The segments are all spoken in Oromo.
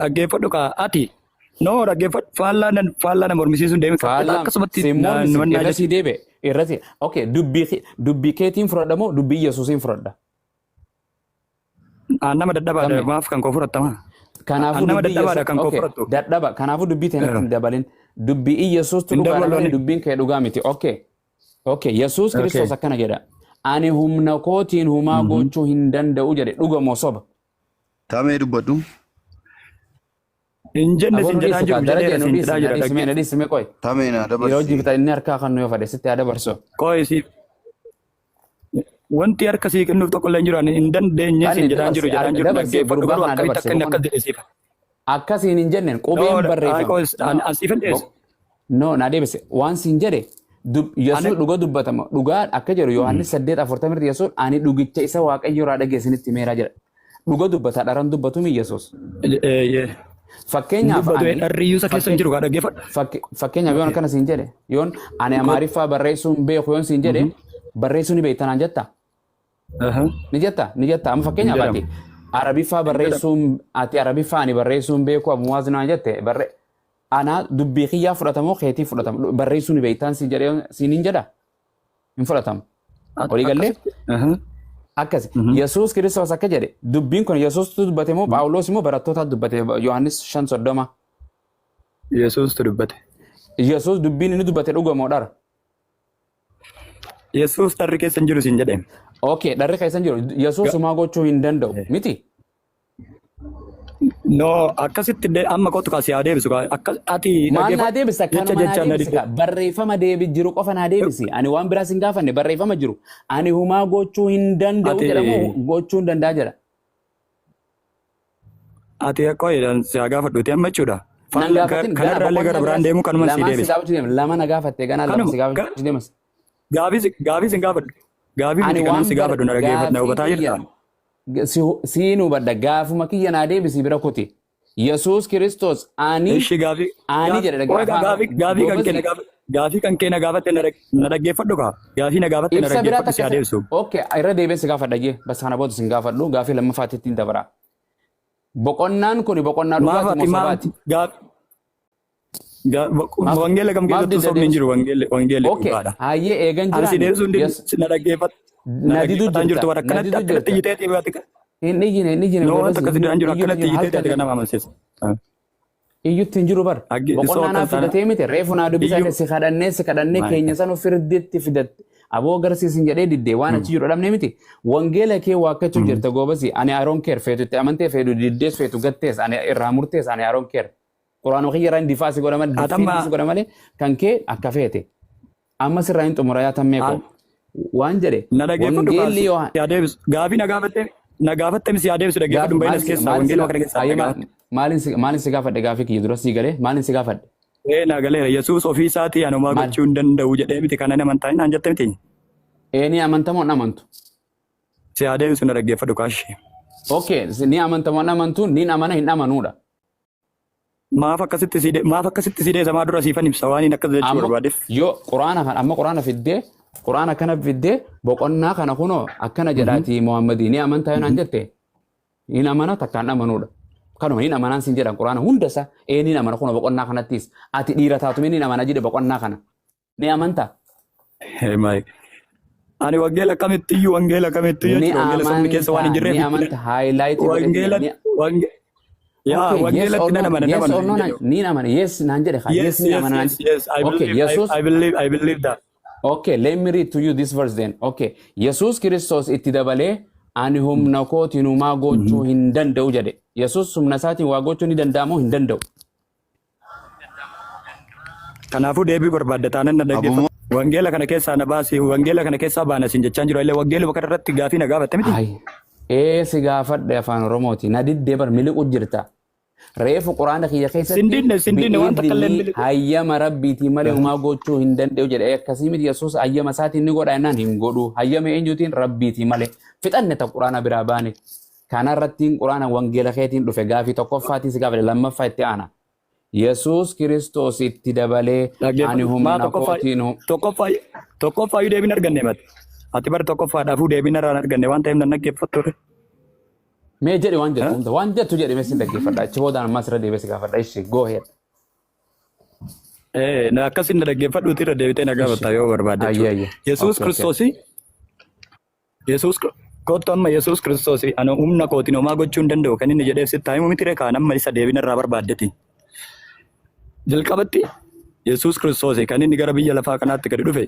dhaggeeffadhu kaa ati no dhaggeeffadhu faallaa mormisiisuun deeme akkasumatti irratti deebe irratti okay dubbii keetiin fudhadhamoo dubbii Yesuusiin fudhadha. Nama dadhabaadha maaf kan koo fudhattama. Kanaafuu nama dadhabaadha kan koo fudhattu. Dadhaba kanaafuu dubbii ta'e hin dabalin dubbii Yesuustu dhugaadha dubbiin kee dhugaa miti okay Yesuus Kiristoos akkana jedha ani humna kootiin humaa gochuu hin danda'u jedhe dhugamoo soba. Tamee dubbadhu. Injenne sinjedhaan jiru jedhee sinjedhaa jira dhaggeeffadhu. Nadhiisime qoy. Tamee na dabarsi. Yeroo jibita inni harkaa kan nu yoo fade sitti haa dabarsu. Qoy si wanti harka sii kennuuf tokko illee hin jiru ani hin dandeenye sinjedhaan jiru jedhaan jiru dhaggeeffadhu garuu akkamitti akka inni akkas jedhe siifa. Akkasiin hin jenneen qubeen barreeffama. Asiifan dhiyeesse. No na deebise waan siin jedhe Yesuus dhuga dubbatama dhugaa akka jedhu Yohaannis 8:40 Yesuus ani dhugicha isa Waaqayyo irraa dhageessinitti meeraa jedha. Dhuga dubbata dharan dubbatu mi Yesuus. Fakkeenyaaf dharriyyuu isa keessa hin jiru gaa dhaggeeffadhu. Fakkeenyaaf yoon akkana siin jedhe yoon ani Amaariffaa barreessuun beeku yoon siin jedhe barreessuu ni beektanaan jetta. Ni jetta amma fakkeenyaaf ati Arabiffaa barreessuun ati Arabiffaa ani barreessuun beeku abumaas naan jette ana dubbii kiyyaa fudhatamoo keetii fudhatamu barreessuu ni beektan siin jedhe siin hin jedha hin fudhatamu. Olii gallee akkas Yesuus Kiristoos akka jedhe dubbiin kun Yesuustu dubbate moo Phaawulos immoo barattoota dubbate Yohaannis 5:30. Yesuustu dubbate. Yesuus dubbiin inni dubbate dhugamoo dhara. Yesuus dharri keessa hin jiru siin jedheen. Okay dharri keessa hin jiru Yesuus humaa gochuu hin danda'u miti. No akkasitti amma kootu kaasee haa deebisu akka ati maal naa deebisa kanuma naa deebisa barreeffama deebi jiru qofa naa deebisi ani waan biraa sin gaafanne barreeffama jiru ani humaa gochuu hin danda'u jedhamu gochuu hin danda'a jedha. Ati akka jedhan si haa gaafadhuuti amma jechuudha. Kanarraallee gara biraan deemu kanuma si deebisa. Lama na gaafatte ganaa lama si gaafachuu deemas. Gaafii sin gaafadhu. Gaafii kanuma si gaafadhu na dhaggeeffadhu na hubataa jirta. Siin hubadha gaafuma kiyya naa deebisi bira kuti Yesuus Kiristoos ani jedha gaafii kan kee na gaafatte na dhaggeeffadhu kaa gaafii na gaafatte na dhaggeeffadhu si haa deebisu. Okay irra deebiin si gaafadha jee bas kana booda sin gaafadhu gaafii lammaffaatti ittiin dabara. Boqonnaan kun boqonnaa dhugaati moo sobaati? Wangeela kam keessattuu sobni hin jiru wangeelli dhugaadha. Hayyee eegan jiraan. Ani si deebisuun na dhaggeeffadhu. Nadidu jirta warra kanatti akkanatti yiteeti baati ka. Inni jine No wanta akkasii dhaan jiru akkanatti yiteeti ati kana amansiisa. Iyyutti hin jiru bar. Boqonnaa naaf fidatee miti reefu naa dubbisanii si kadhannee keenya san ofirratti fidatte. Aboo agarsiisin jedhee diddee waan achi jiru dhabnee miti. Wangeela kee waakkachuu jirta goobasi ani Aroon Keer feetutti amantee feetu diddees feetu gattees ani irraa murtees ani Aroon Keer. Quraanoo kiyya irraa difaasi godhamale kan kee akka feete. Amma sirraa hin xumura yaatammee koo. Waan jedhe wangeelli yoo gaafii na gaafatte misi yaa deebisu dhaggeeffadhu baay'inaan keessa wangeelli wakana keessa maalin si gaafadhe gaafii kiyya dura sii galee maalin si gaafadhe. Na galeera Yesuus ofii isaatii anumaa gochuu hin danda'u jedhee miti kana amantaa hin jette miti. Ni amantamoo hin amantu. Si yaa deebisu na dhaggeeffadhu kaashee. Okay ni amantamoo hin amantu ni amana hin amanuudha. Maaf akkasitti si deesamaa dura siifan ibsa waan hin akkas jechuu barbaadeef. Yoo quraana fiddee Quraana kana fiddee boqonnaa kana kunoo akkana jedhaati Muhammadii ni amantaa yoo naan jette hin amana takkaan amanuudha. Kanuma hin amanaan sin jedhan quraana hundasaa ni amana kunoo boqonnaa kanattis ati dhiira taatu ni amana jedhe boqonnaa kana ni amantaa. Ani wangeela kamittiyyuu wangeela sabni keessa waan hin jirreef. Ni amanta haayilaayitii wangeela wangeelatti nan amana ni amana yes naan jedhe yes ni amana. Okay Yesuus I believe that. Okay, let me read to you this verse then. Okay, Yesuus Kiristoos itti dabalee ani humna kootiin humaa gochuu hin danda'u jedhe. Yesuus humna isaatiin waa gochuu ni danda'amoo hin danda'u. Kanaafuu deebii barbaadda taanan na dhaggeeffatu. Wangeela kana keessaa na baasi wangeela kana keessaa baana sin jechaan jiru illee wangeela bakka irratti gaafii na gaafatte miti. Si gaafadhe afaan Oromooti na diddee bar miliqu jirta. Reefu quraana kiyya keessatti sindinne waan takka illee hayyama rabbiitii malee humaa gochuu hin danda'u jedhe akkasii miti Yesuus hayyama isaatiin ni godha jennaan hin godhu hayyama eenyuutiin rabbiitii malee fixanne ta quraana biraa baane kana irrattiin quraana wangeela keetiin dhufe gaafii tokkoffaatiin si gaafate lammaffaa itti aana Yesuus Kiristoos itti dabalee ani humna kootiin tokkoffaa deebiin arganne mati ati bar tokkoffaadhaafuu deebiin irraan arganne waan ta'eef nan dhaggeeffattu. Mee jedhi waan jedhu hunda waan jettu jedhi meessi dhaggeeffadha. Achi boodaan ammas irra deebisee gaafadha. Ishi go ahead. Na akkasin na dhaggeeffadhuuti irra deebitee na gaafatta yoo barbaadde jechuudha. Yesuus Kiristoos kottu amma Yesuus Kiristoos ana humna kootiin homaa gochuu hin danda'u kan inni jedheef sitti himu miti kaan amma isa deebina irraa barbaaddeeti. Jalqabatti Yesuus Kiristoos kan inni gara biyya lafaa kanaatti gadi dhufe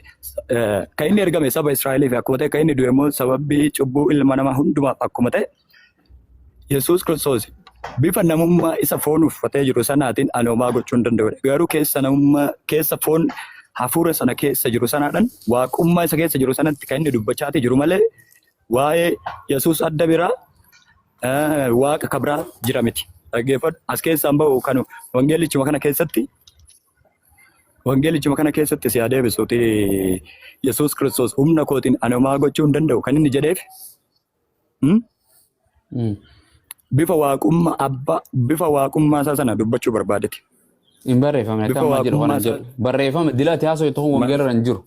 kan inni ergame saba Israa'eliif akkuma ta'e kan inni du'e immoo sababii cubbuu ilma namaa hundumaaf akkuma ta'e Yesuus Kiristoos bifa namummaa isa foon uffatee jiru sanaatiin ani homaa gochuu hin danda'udha. Garuu keessa foon hafuura sana keessa jiru sanaadhaan waaqummaa isa keessa jiru sanatti kan inni dubbachaati jiru malee waa'ee Yesuus adda biraa waaqa kabraa jira miti. Dhaggeeffadhu as keessaan bahu kan wangeelichuma kana keessatti si adeebisuuti Yesuus Kiristoos humna kootiin ani homaa gochuu hin danda'u kan inni jedheef bifa waaqummaa isaa sana dubbachuu barbaadeeti. Hin barreeffamne akka ammaa jedhu kana jedhu barreeffame dilaati haasoo itti wangeela irra hin jiru.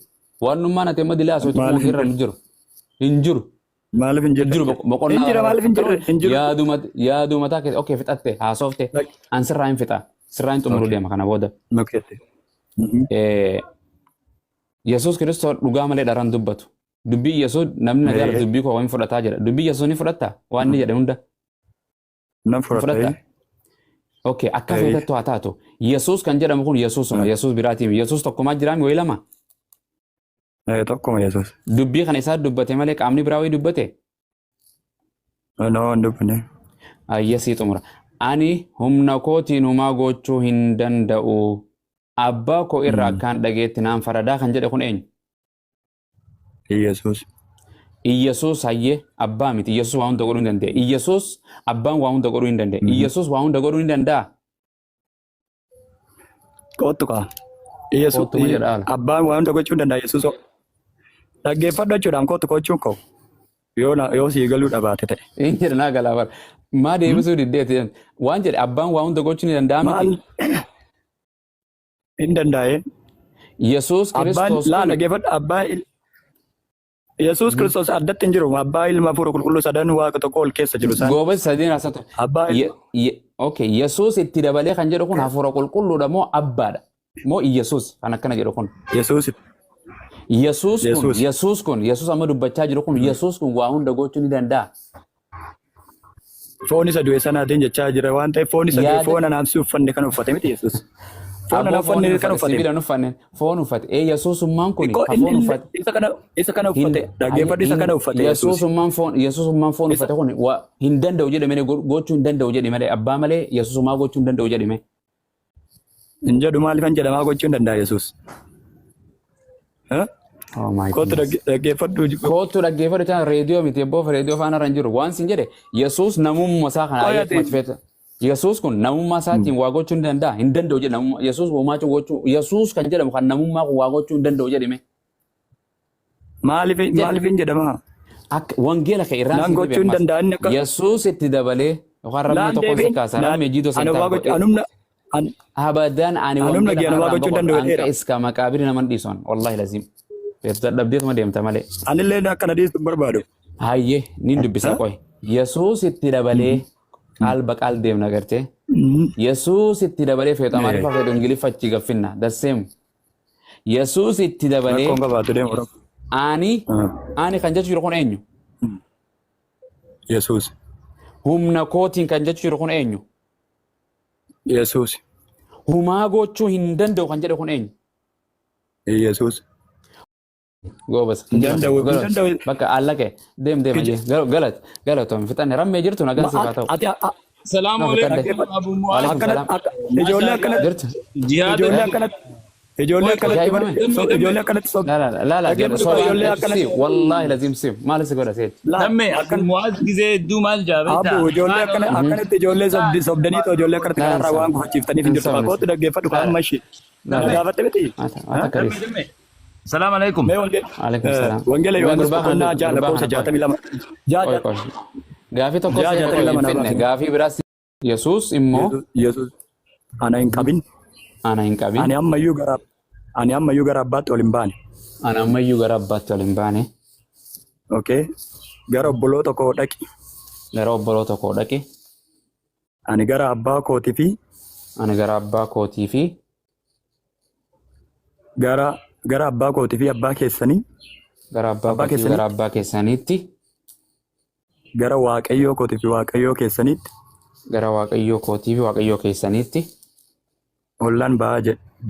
Waanummaan ati amma dilaa haasoo itti wangeela irra hin jiru. Hin jiru. Maaliif hin jiru? Boqonnaa yaaduu mataa keessa okay fixatte haasofte an sirraa hin fixa sirraa hin xumuruu deema kana booda. Yesuus Kiristoos dhugaa malee dharaan dubbatu. Dubbii Yesuus namni nagaa dubbii koo waan fudhataa jedha. Dubbii Yesuus ni fudhatta waan inni jedhe hunda. Nam fudhatta. Okay akka feetattu haa taatu. Yesuus kan jedhamu kun Yesuusuma Yesuus biraatiin Yesuus tokkumaa jiraami wayi lama. Tokkuma Yesuus. Dubbii kana isaa dubbate malee qaamni biraa wayii dubbate. No dubbanne. Ayyasii xumura. Ani humna kootiin homaa gochuu hin danda'u. Abbaa koo irraa akkaan dhageetti naan faradaa kan jedhe kun eenyu? Iyaasuus. Iyaasuus hayyee abbaa miti. Iyaasuus waa hunda godhuu hin danda'a. Iyaasuus abbaan waa hunda godhuu hin danda'a. Iyaasuus waa hunda godhuu hin danda'a. Kootu kaa. Iyaasuus abbaan waa hunda gochuu hin danda'a. Iyaasuus dhaggeeffadhu jechuudhaan kootu gochuun koo yoo sii galuu dhabaate ta'e. Inni jedha naa galaa bara. Maa deebisuu diddeeti waan jedhe abbaan waa hunda gochuu hin danda'a miti. Hin danda'e. Yesuus Kiristoos laa dhaggeeffadhu abbaan Yesuus Kiristoos addatti hin jiru abbaa ilma hafuura qulqulluu sadan waaqa tokko ol keessa jiru sana. Goobas sadeen asatu. Okay Yesuus itti dabalee kan jedhu kun hafuura qulqulluudha moo abbaadha moo Yesuus kan akkana jedhu kun. Yesuus kun amma dubbachaa jiru kun Yesuus kun waa hunda gochuu ni danda'a. Foon isa du'e sanaatiin jechaa jira waan ta'eef foon isa du'e foon anaamsi uffanne kan uffate miti Yesuus. Foon anaaffanne kan uffate. Foon uffate. Yesuusummaan kun foon uffate. Isa kana uffate. Dhaggeeffadhu isa kana uffate. Yesuusummaan foon uffate kun hin danda'u jedhame gochuu hin danda'u jedhame abbaa malee Yesuusummaa gochuu hin danda'u jedhame. Hin jedhu maaliif hin jedhamaa gochuu hin danda'a Yesuus. Kootu dhaggeeffadhu caan reediyoo miti ebboof reediyoo faana irra hin jiru waan sin jedhe Yesuus namummaa isaa kana ayyee Yesuus kun namummaa isaatiin waa gochuu hin danda'a hin danda'u jedhe namummaa Yesuus uumaa gochuu Yesuus kan jedhamu kan namummaa kun waa gochuu hin danda'u jedhime. Maaliif hin jedhama? Akka wangeela kan irraan siin gochuu hin danda'an akka Yesuus itti dabalee yookaan ramee tokko si kaasa ramee jiidoo santaa abadan ani wangeela iska maqaabiri naman dhiisoon wallahi lazim. Dadhabdeetuma deemta malee. Anillee akkana dhiistu barbaadu. Hayyee ni dubbisa qoy. Yesuus itti dabalee qaal baqaal deemna gartee. Yesuus itti dabalee feetu amaariffaa feetu ingiliffachi gaffinna. Dasseemu. Yesuus itti dabalee ani kan jechuudha kun eenyu? Yesuus. Humna kootiin kan jechuudha kun eenyu? Yesuus. Humaa gochuu hin danda'u kan jedhe kun eenyu? Yesuus. Goobas. Bakka allaqee deem ajee galatoom fixanne rammee jirtu nagaa siif haa ta'u. Salaamu alaikum Abu Mu'aaz. Ijoollee akkanatti jirtu. Ijoollee akkanatti laala wallahi lazim siif maal si godha seet. Lammee Abu Mu'aaz gizee hedduu maal jaabetta. Abu ijoollee akkanatti ijoollee sobdaniitu ijoollee akkanatti kanarraa waan gufachiiftaniif hin jirtu. Kootu dhaggeeffadhu kan amma ishee. Gaafatte miti. Salam alaikum. Alaikum salam. Wangeela Yohaannis boqonnaa ja'a lakkoofsa 62. Gaafii tokko finne gaafii biraas Yesuus immoo Yesuus ana hin qabin. Ani ammayyuu gara abbaatti ol hin baane. Okay. Gara obboloota koo dhaqi. gara obboloota koo dhaqe. Ani gara abbaa kootii fi Ani gara abbaa kootii fi gara abbaa kootii fi abbaa keessanii gara abbaa kootii fi gara abbaa keessaniitti gara waaqayyoo kootii fi waaqayyoo keessaniitti gara waaqayyoo kootii fi waaqayyoo keessaniitti ollaan ba'aa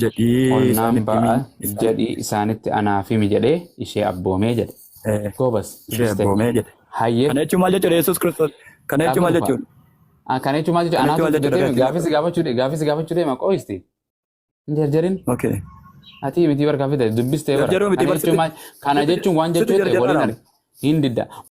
jedhii ollaan ba'aa jedhii isaanitti anaaf himi jedhee ishee abboomee jedhe. Goobas. Ishee abboomee jedhe. Hayyee. Kana jechuun maal jechuudha Yesuus Kiristoos? Kana jechuun maal jechuudha? Kana jechuun maal jechuudha? Anaaf gaafis gaafachuu deema qooyisti. Hin jarjarin. Okay. Ati miti bar gaafite dubbistee bara. Kana jechuun waan jechuu waliin hin didda.